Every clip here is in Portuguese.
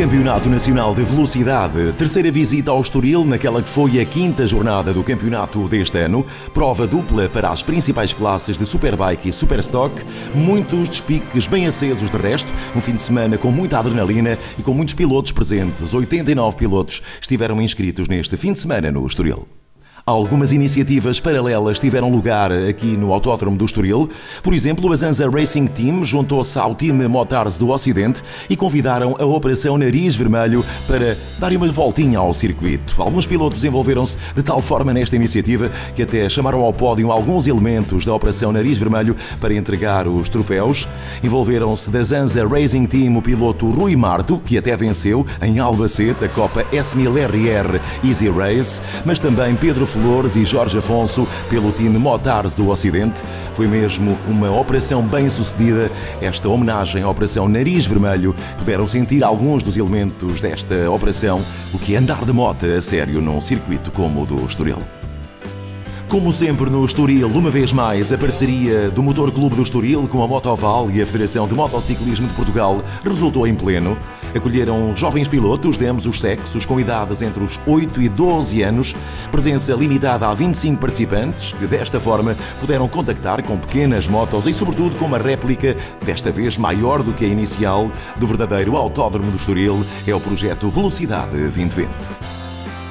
Campeonato Nacional de Velocidade, terceira visita ao Estoril naquela que foi a quinta jornada do campeonato deste ano, prova dupla para as principais classes de Superbike e Superstock, muitos despiques bem acesos de resto, um fim de semana com muita adrenalina e com muitos pilotos presentes. 89 pilotos estiveram inscritos neste fim de semana no Estoril. Algumas iniciativas paralelas tiveram lugar aqui no Autódromo do Estoril. Por exemplo, a Zanza Racing Team juntou-se ao time Motars do Ocidente e convidaram a Operação Nariz Vermelho para darem uma voltinha ao circuito. Alguns pilotos envolveram-se de tal forma nesta iniciativa que até chamaram ao pódio alguns elementos da Operação Nariz Vermelho para entregar os troféus. Envolveram-se da Zanza Racing Team o piloto Rui Marto, que até venceu em Albacete a Copa S1000RR Easy Race, mas também Pedro Flores e Jorge Afonso pelo time Motars do Ocidente. Foi mesmo uma operação bem sucedida, esta homenagem à Operação Nariz Vermelho. Puderam sentir alguns dos elementos desta operação, o que é andar de moto a sério num circuito como o do Estoril. Como sempre no Estoril, uma vez mais, a parceria do Motor Clube do Estoril com a Motoval e a Federação de Motociclismo de Portugal resultou em pleno. Acolheram jovens pilotos de ambos os sexos, com idades entre os 8 e 12 anos, presença limitada a 25 participantes, que desta forma puderam contactar com pequenas motos e sobretudo com uma réplica, desta vez maior do que a inicial, do verdadeiro Autódromo do Estoril, é o projeto Velocidade 2020.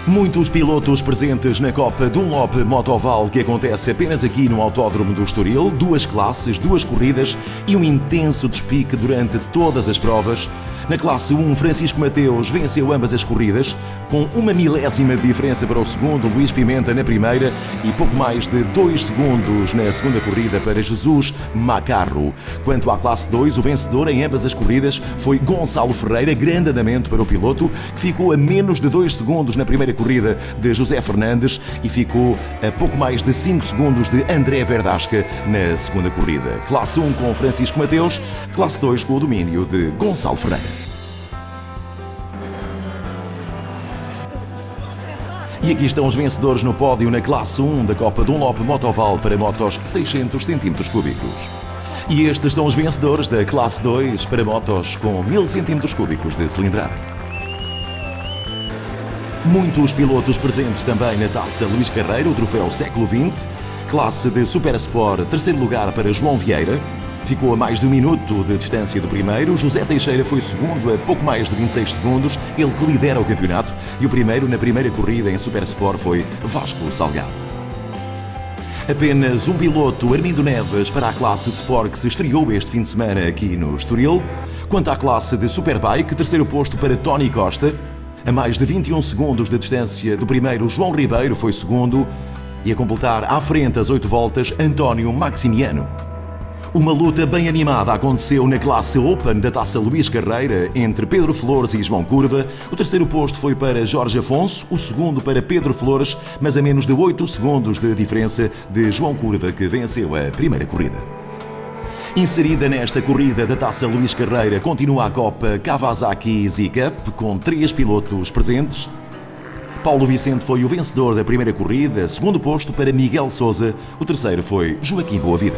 Muitos pilotos presentes na Copa Dunlop Motoval, que acontece apenas aqui no Autódromo do Estoril, 2 classes, 2 corridas e um intenso despique durante todas as provas. Na classe 1, Francisco Mateus venceu ambas as corridas, com 1 milésima de diferença para o segundo, Luís Pimenta na primeira e pouco mais de 2 segundos na segunda corrida para Jesus Macarro. Quanto à classe 2, o vencedor em ambas as corridas foi Gonçalo Ferreira, grande andamento para o piloto, que ficou a menos de 2 segundos na primeira corrida de José Fernandes e ficou a pouco mais de 5 segundos de André Verdasca na segunda corrida. Classe 1 com Francisco Mateus, classe 2 com o domínio de Gonçalo Ferreira. E aqui estão os vencedores no pódio na classe 1 da Copa Dunlop Motoval para motos 600 cm3. E estes são os vencedores da classe 2 para motos com 1000 cm3 de cilindrada. Muitos pilotos presentes também na Taça Luís Carreiro, o troféu século XX, classe de Super Sport, terceiro lugar para João Vieira, ficou a mais de 1 minuto de distância do primeiro. José Teixeira foi segundo a pouco mais de 26 segundos, ele que lidera o campeonato, e o primeiro na primeira corrida em Super Sport foi Vasco Salgado. Apenas um piloto, Armindo Neves, para a classe Sport, que se estreou este fim de semana aqui no Estoril. Quanto à classe de Superbike, terceiro posto para Tony Costa, a mais de 21 segundos de distância do primeiro, João Ribeiro foi segundo, e a completar à frente as 8 voltas, António Maximiano. Uma luta bem animada aconteceu na classe Open da Taça Luís Carreira entre Pedro Flores e João Curva. O terceiro posto foi para Jorge Afonso, o segundo para Pedro Flores, mas a menos de 8 segundos de diferença de João Curva, que venceu a primeira corrida. Inserida nesta corrida da Taça Luís Carreira continua a Copa Kawasaki Z-Cup, com 3 pilotos presentes. Paulo Vicente foi o vencedor da primeira corrida, segundo posto para Miguel Sousa, o terceiro foi Joaquim Boavida.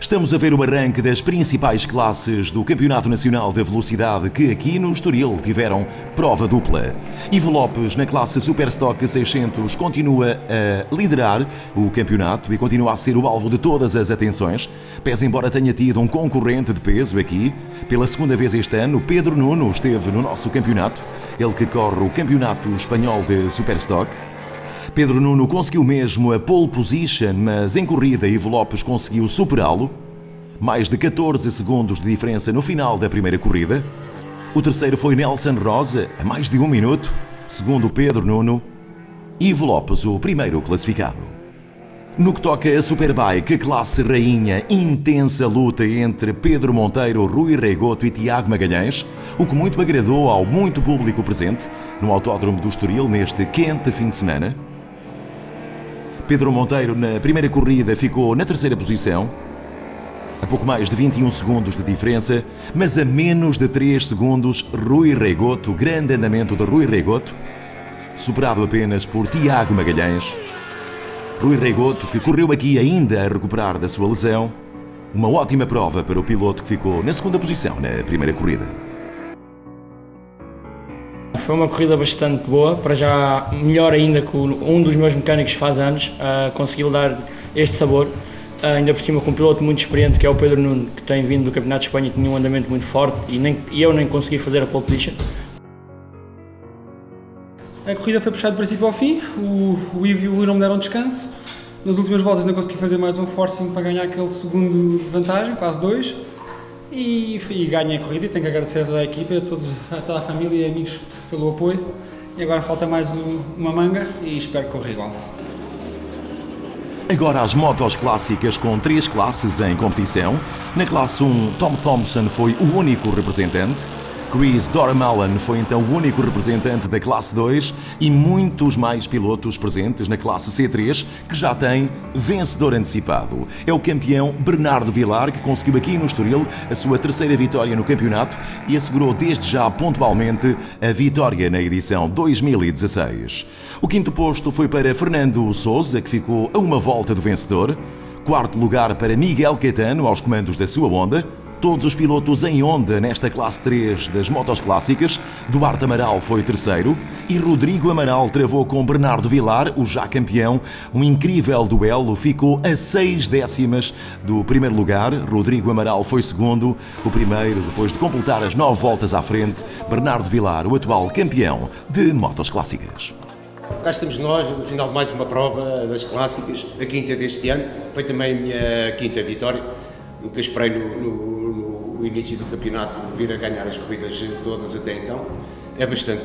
Estamos a ver o arranque das principais classes do Campeonato Nacional da Velocidade, que aqui no Estoril tiveram prova dupla. Ivo Lopes, na classe Superstock 600, continua a liderar o campeonato e continua a ser o alvo de todas as atenções, pese embora tenha tido um concorrente de peso aqui. Pela segunda vez este ano, Pedro Nuno esteve no nosso campeonato, ele que corre o Campeonato Espanhol de Superstock. Pedro Nuno conseguiu mesmo a pole position, mas em corrida Ivo Lopes conseguiu superá-lo. Mais de 14 segundos de diferença no final da primeira corrida. O terceiro foi Nelson Rosa, a mais de 1 minuto, segundo Pedro Nuno. Ivo Lopes, o primeiro classificado. No que toca a Superbike, classe rainha, intensa luta entre Pedro Monteiro, Rui Reigoto e Tiago Magalhães, o que muito agradou ao muito público presente no Autódromo do Estoril neste quente fim de semana. Pedro Monteiro, na primeira corrida, ficou na terceira posição, a pouco mais de 21 segundos de diferença, mas a menos de 3 segundos, Rui Reigoto, grande andamento de Rui Reigoto, superado apenas por Tiago Magalhães. Rui Reigoto, que correu aqui ainda a recuperar da sua lesão, uma ótima prova para o piloto que ficou na segunda posição na primeira corrida. Foi uma corrida bastante boa, para já melhor ainda que um dos meus mecânicos faz anos, conseguiu dar este sabor, ainda por cima com um piloto muito experiente que é o Pedro Nuno, que tem vindo do Campeonato de Espanha e tinha um andamento muito forte e eu nem consegui fazer a pole position. A corrida foi puxada do princípio ao fim, o Ivo e o Rui não me deram descanso. Nas últimas voltas não consegui fazer mais um forcing para ganhar aquele segundo de vantagem, para as 2. E ganhei a corrida e tenho que agradecer a toda a equipa, a toda a família e amigos pelo apoio. E agora falta mais uma manga e espero que corra igual. Agora as motos clássicas com 3 classes em competição. Na classe 1, Tom Thompson foi o único representante. Chris Dormalan foi então o único representante da classe 2 e muitos mais pilotos presentes na classe C3 que já tem vencedor antecipado. É o campeão Bernardo Vilar, que conseguiu aqui no Estoril a sua 3ª vitória no campeonato e assegurou desde já pontualmente a vitória na edição 2016. O 5º posto foi para Fernando Sousa, que ficou a uma volta do vencedor. 4º lugar para Miguel Caetano, aos comandos da sua Honda. Todos os pilotos em Honda nesta classe 3 das motos clássicas. Duarte Amaral foi 3º e Rodrigo Amaral travou com Bernardo Vilar, o já campeão. Um incrível duelo, ficou a 6 décimas do primeiro lugar. Rodrigo Amaral foi 2º, o primeiro depois de completar as 9 voltas à frente. Bernardo Vilar, o atual campeão de motos clássicas. Cá estamos nós, no final de mais uma prova das clássicas, a 5ª deste ano. Foi também a minha 5ª vitória. Nunca esperei no início do campeonato vir a ganhar as corridas todas até então. É bastante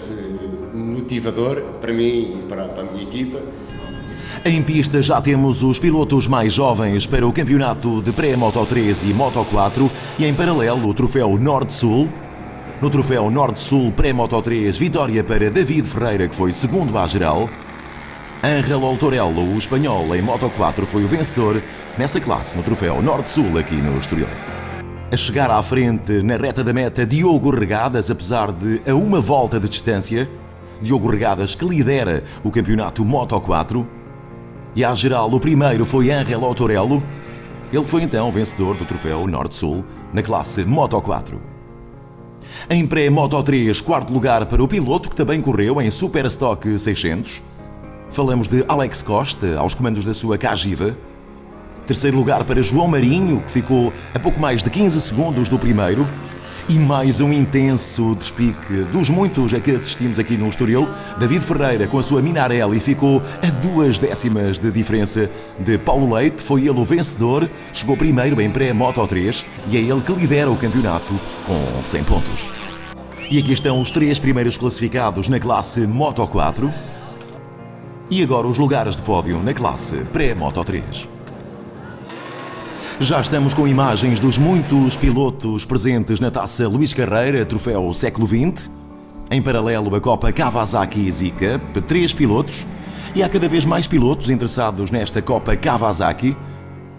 motivador para mim e para a minha equipa. Em pista já temos os pilotos mais jovens para o campeonato de pré-Moto 3 e Moto 4 e em paralelo o troféu Norte-Sul. No troféu Norte-Sul pré-Moto 3, vitória para David Ferreira, que foi 2º à geral. Ángel Oltorello, o espanhol, em Moto 4 foi o vencedor nessa classe no troféu Norte-Sul aqui no Estoril. A chegar à frente na reta da meta, Diogo Regadas, apesar de a uma volta de distância. Diogo Regadas que lidera o campeonato Moto 4. E à geral o primeiro foi Ángel Oltorello. Ele foi então vencedor do troféu Norte-Sul na classe Moto 4. Em pré-Moto 3, 4º lugar para o piloto que também correu em Super Stock 600. Falamos de Alex Costa, aos comandos da sua Cagiva. 3º lugar para João Marinho, que ficou a pouco mais de 15 segundos do primeiro. E mais um intenso despique dos muitos a que assistimos aqui no Estoril. David Ferreira, com a sua Minarelli, ficou a 2 décimas de diferença de Paulo Leite. Foi ele o vencedor, chegou primeiro em pré-Moto 3 e é ele que lidera o campeonato com 100 pontos. E aqui estão os 3 primeiros classificados na classe Moto 4. E agora os lugares de pódio na classe pré-Moto 3. Já estamos com imagens dos muitos pilotos presentes na Taça Luís Carreira, troféu século XX. Em paralelo a Copa Kawasaki Zika, 3 pilotos. E há cada vez mais pilotos interessados nesta Copa Kawasaki.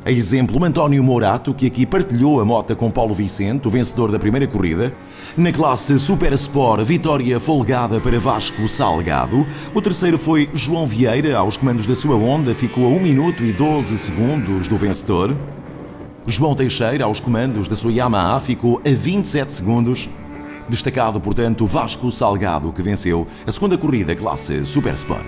A exemplo, António Morato, que aqui partilhou a moto com Paulo Vicente, o vencedor da primeira corrida. Na classe Super Sport, vitória folgada para Vasco Salgado. O terceiro foi João Vieira, aos comandos da sua Honda, ficou a 1 minuto e 12 segundos do vencedor. João Teixeira, aos comandos da sua Yamaha, ficou a 27 segundos. Destacado, portanto, Vasco Salgado, que venceu a segunda corrida classe Super Sport.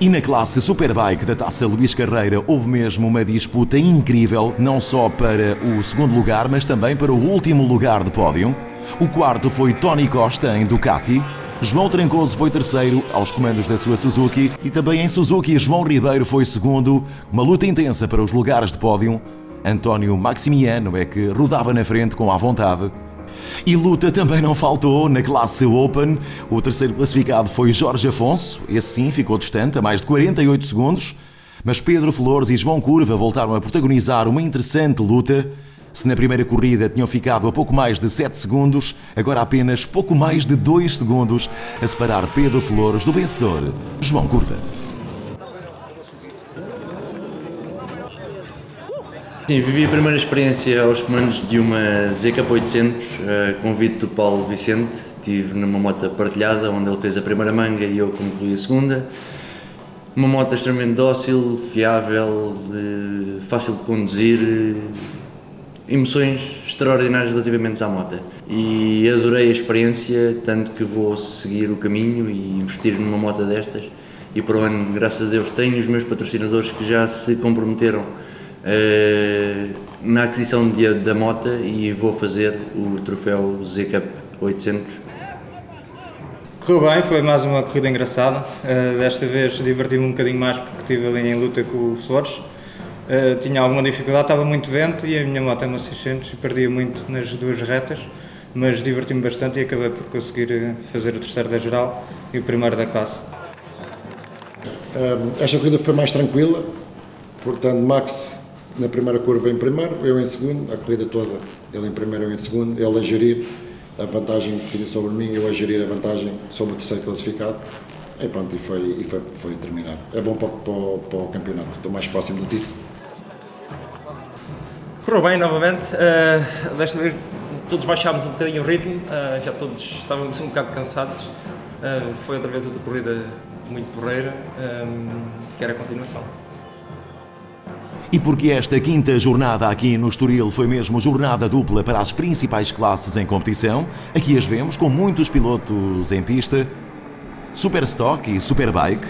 E na classe Superbike da Taça Luís Carreira houve mesmo uma disputa incrível, não só para o segundo lugar, mas também para o último lugar de pódio. O 4º foi Tony Costa, em Ducati. João Trancoso foi 3º, aos comandos da sua Suzuki. E também em Suzuki, João Ribeiro foi 2º. Uma luta intensa para os lugares de pódio. António Maximiano é que rodava na frente com à vontade. E luta também não faltou na classe Open. O terceiro classificado foi Jorge Afonso. Esse sim ficou distante, a mais de 48 segundos. Mas Pedro Flores e João Curva voltaram a protagonizar uma interessante luta. Se na primeira corrida tinham ficado a pouco mais de 7 segundos, agora apenas pouco mais de 2 segundos a separar Pedro Flores do vencedor, João Curva. Sim, vivi a primeira experiência aos comandos de uma ZK 800, convite do Paulo Vicente. Estive numa moto partilhada, onde ele fez a primeira manga e eu concluí a segunda. Uma moto extremamente dócil, fiável, fácil de conduzir, emoções extraordinárias relativamente à moto e adorei a experiência, tanto que vou seguir o caminho e investir numa moto destas. E para o ano, graças a Deus, tenho os meus patrocinadores que já se comprometeram na aquisição da moto e vou fazer o troféu Z-Cup 800. Correu bem, foi mais uma corrida engraçada. Desta vez diverti-me um bocadinho mais porque estive ali em luta com o Flores. Tinha alguma dificuldade, estava muito vento e a minha moto é uma 600 e perdia muito nas duas retas, mas diverti-me bastante e acabei por conseguir fazer o terceiro da geral e o primeiro da classe. Esta corrida foi mais tranquila, portanto Max na primeira curva em primeiro, eu em segundo, a corrida toda ele em primeiro, eu em segundo, ele a gerir a vantagem que tinha sobre mim, eu a gerir a vantagem sobre o terceiro classificado e pronto, foi terminar. É bom para o campeonato, estou mais próximo do título. Correu bem novamente, desta vez todos baixámos um bocadinho o ritmo, já todos estávamos um bocado cansados, foi outra vez outra corrida muito porreira, que era a continuação. E porque esta quinta jornada aqui no Estoril foi mesmo jornada dupla para as principais classes em competição, aqui as vemos com muitos pilotos em pista, Superstock e Superbike.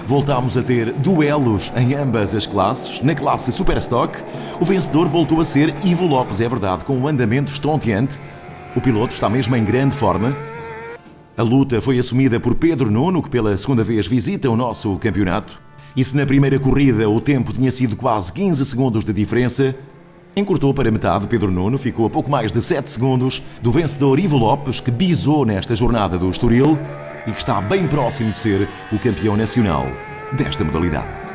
Voltámos a ter duelos em ambas as classes. Na classe Superstock, o vencedor voltou a ser Ivo Lopes, é verdade, com um andamento estonteante. O piloto está mesmo em grande forma. A luta foi assumida por Pedro Nuno, que pela segunda vez visita o nosso campeonato. E se na primeira corrida o tempo tinha sido quase 15 segundos de diferença, encurtou para metade. Pedro Nuno ficou a pouco mais de 7 segundos do vencedor Ivo Lopes, que bisou nesta jornada do Estoril e que está bem próximo de ser o campeão nacional desta modalidade.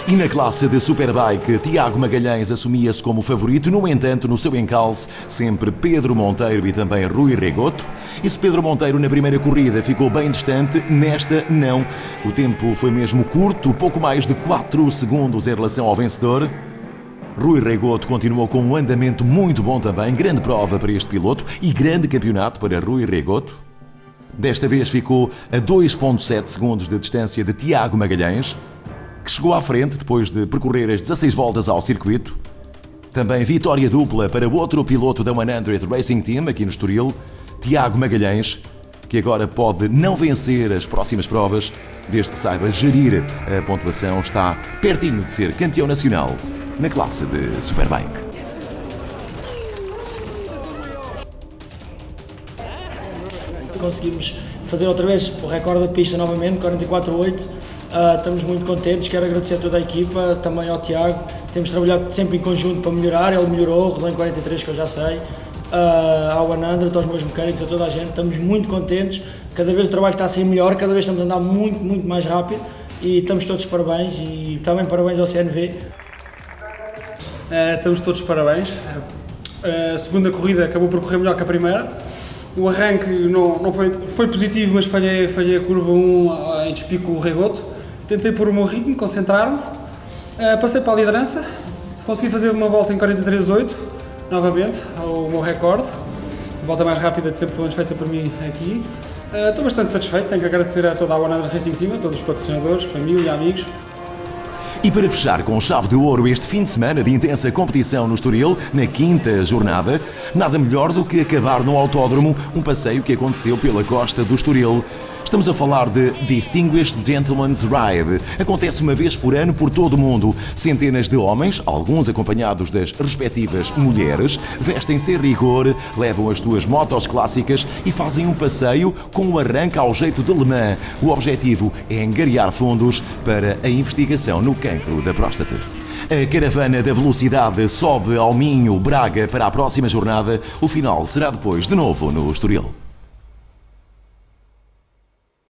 E na classe de Superbike, Tiago Magalhães assumia-se como favorito, no entanto, no seu encalço, sempre Pedro Monteiro e também Rui Regoto. E se Pedro Monteiro na primeira corrida ficou bem distante, nesta não. O tempo foi mesmo curto, pouco mais de 4 segundos em relação ao vencedor. Rui Regoto continuou com um andamento muito bom também, grande prova para este piloto e grande campeonato para Rui Regoto. Desta vez ficou a 2,7 segundos de distância de Tiago Magalhães, que chegou à frente depois de percorrer as 16 voltas ao circuito. Também vitória dupla para o outro piloto da 100 Racing Team aqui no Estoril, Tiago Magalhães, que agora pode não vencer as próximas provas, desde que saiba gerir a pontuação, está pertinho de ser campeão nacional na classe de Superbike. Conseguimos fazer outra vez o recorde da pista novamente, 44,8. Estamos muito contentes, quero agradecer a toda a equipa, também ao Tiago. Temos trabalhado sempre em conjunto para melhorar, ele melhorou, rodou em 43, que eu já sei, ao 100, aos meus mecânicos, a toda a gente. Estamos muito contentes, cada vez o trabalho está a ser melhor, cada vez estamos a andar muito mais rápido e estamos todos de parabéns e também parabéns ao CNV. Estamos todos de parabéns. A segunda corrida acabou por correr melhor que a primeira. O arranque não foi positivo, mas falhei a curva 1 em despico com o Regoto. Tentei pôr o meu ritmo, concentrar-me, passei para a liderança, consegui fazer uma volta em 43,8, novamente, o meu recorde, a volta mais rápida de sempre, pelo menos feita por mim aqui. Estou bastante satisfeito, tenho que agradecer a toda a 100 Racing Team, a todos os patrocinadores, família, amigos. E para fechar com chave de ouro este fim de semana de intensa competição no Estoril, na quinta jornada, nada melhor do que acabar no autódromo um passeio que aconteceu pela costa do Estoril. Estamos a falar de Distinguished Gentleman's Ride. Acontece uma vez por ano por todo o mundo. Centenas de homens, alguns acompanhados das respectivas mulheres, vestem-se a rigor, levam as suas motos clássicas e fazem um passeio com o arranque ao jeito de Le Mans. O objetivo é angariar fundos para a investigação no cancro da próstata. A caravana da velocidade sobe ao Minho, Braga, para a próxima jornada. O final será depois, de novo, no Estoril.